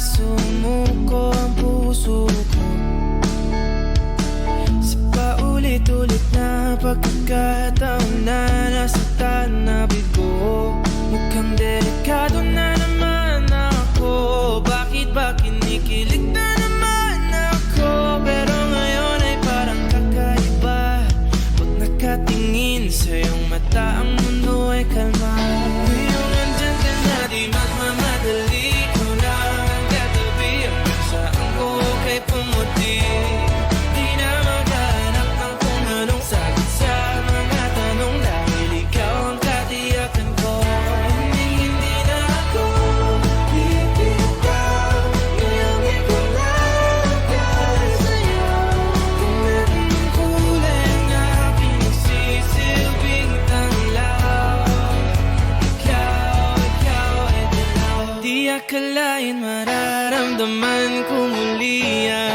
sumuko ang puso ko sa paulit-ulit na pagkakataon na nasaktan na bigo. Mukhang delikado na naman ako. Bakit ba kinikilig na naman ako? Pero ngayon ay parang kakaiba. Pag nakatingin sa iyong mata, ang mundo ay kalma. Ngayong nandyan ka na, di magmamadali. Ko lang ang katabi, ang saan ko kay pumuti. Di na maghanap ng kung anong sagot sa mga tanong, dahil ikaw ang katiyakan ko. Hindi na ako bibitaw. Ngayong ikaw lang ang para sa'yo. Kung meron ng kulay na pinagsisilbing tanglaw, ikaw ay dilaw. Di akalain mararamdaman ko muli yan.